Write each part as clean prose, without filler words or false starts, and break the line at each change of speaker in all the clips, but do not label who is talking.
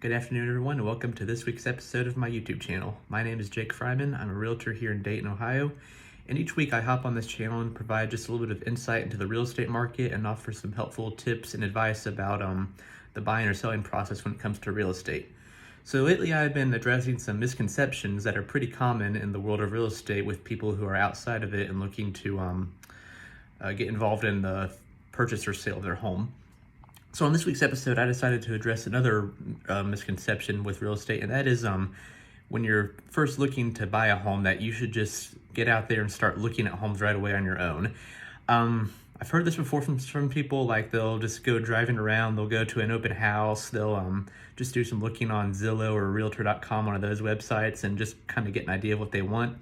Good afternoon, everyone, and welcome to this week's episode of my YouTube channel. My name is Jake Fryman. I'm a realtor here in Dayton, Ohio, and each week I hop on this channel and provide just a little bit of insight into the real estate market and offer some helpful tips and advice about the buying or selling process when it comes to real estate. So lately I've been addressing some misconceptions that are pretty common in the world of real estate with people who are outside of it and looking to get involved in the purchase or sale of their home. So on this week's episode, I decided to address another misconception with real estate, and that is when you're first looking to buy a home, that you should just get out there and start looking at homes right away on your own. I've heard this before from people, like they'll just go driving around, they'll go to an open house, they'll just do some looking on Zillow or Realtor.com, one of those websites, and just kind of get an idea of what they want.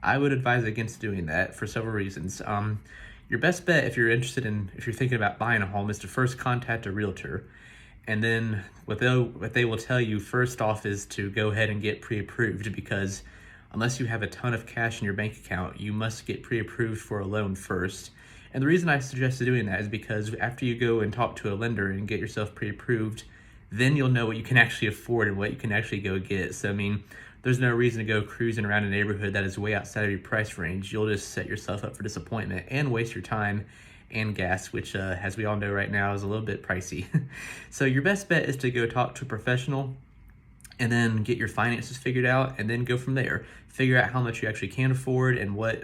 I would advise against doing that for several reasons. Your best bet if you're thinking about buying a home is to first contact a realtor. And then what they will tell you first off is to go ahead and get pre-approved, because unless you have a ton of cash in your bank account, you must get pre-approved for a loan first. And the reason I suggest doing that is because after you go and talk to a lender and get yourself pre-approved, then you'll know what you can actually afford and what you can actually go get. So, I mean, there's no reason to go cruising around a neighborhood that is way outside of your price range. You'll just set yourself up for disappointment and waste your time and gas, which, as we all know right now, is a little bit pricey. So your best bet is to go talk to a professional and then get your finances figured out, and then go from there. Figure out how much you actually can afford and what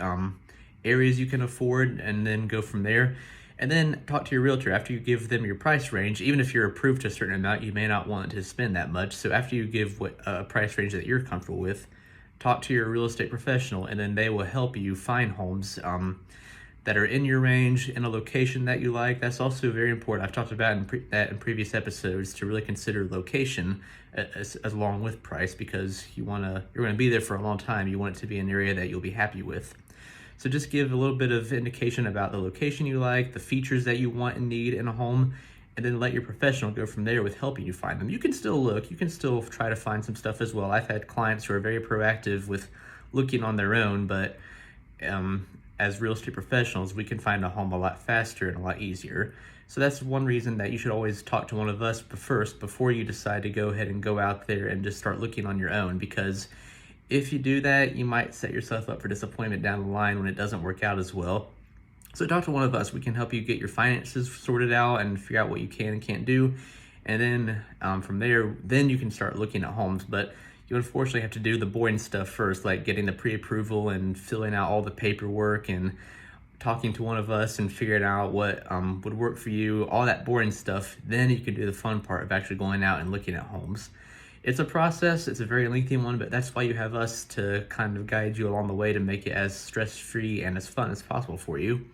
areas you can afford, and then go from there. And then talk to your realtor after you give them your price range. Even if you're approved to a certain amount, you may not want to spend that much. So after you give what a price range that you're comfortable with, talk to your real estate professional, and then they will help you find homes that are in your range, in a location that you like. That's also very important. I've talked about that in previous episodes, to really consider location as along with price, because you're gonna be there for a long time. You want it to be an area that you'll be happy with. So just give a little bit of indication about the location you like, the features that you want and need in a home, and then let your professional go from there with helping you find them. You can still look, you can still try to find some stuff as well. I've had clients who are very proactive with looking on their own, but as real estate professionals, we can find a home a lot faster and a lot easier. So that's one reason that you should always talk to one of us first before you decide to go ahead and go out there and just start looking on your own, because if you do that, you might set yourself up for disappointment down the line when it doesn't work out as well. So talk to one of us. We can help you get your finances sorted out and figure out what you can and can't do. And then from there, then you can start looking at homes. But you unfortunately have to do the boring stuff first, like getting the pre-approval and filling out all the paperwork and talking to one of us and figuring out what would work for you, all that boring stuff. Then you can do the fun part of actually going out and looking at homes. It's a process, it's a very lengthy one, but that's why you have us to kind of guide you along the way to make it as stress-free and as fun as possible for you.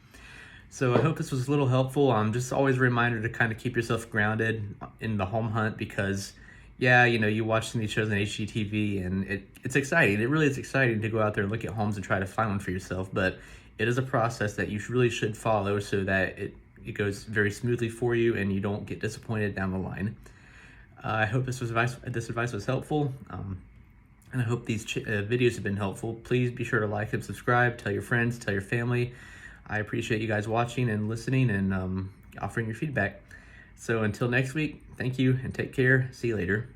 So I hope this was a little helpful. Just always a reminder to kind of keep yourself grounded in the home hunt, because yeah, you watch some of these shows on HGTV and it's exciting. It really is exciting to go out there and look at homes and try to find one for yourself, but it is a process that you really should follow so that it goes very smoothly for you and you don't get disappointed down the line. I hope this advice was helpful, and I hope these videos have been helpful. Please be sure to like and subscribe, tell your friends, tell your family. I appreciate you guys watching and listening and offering your feedback. So until next week, thank you and take care. See you later.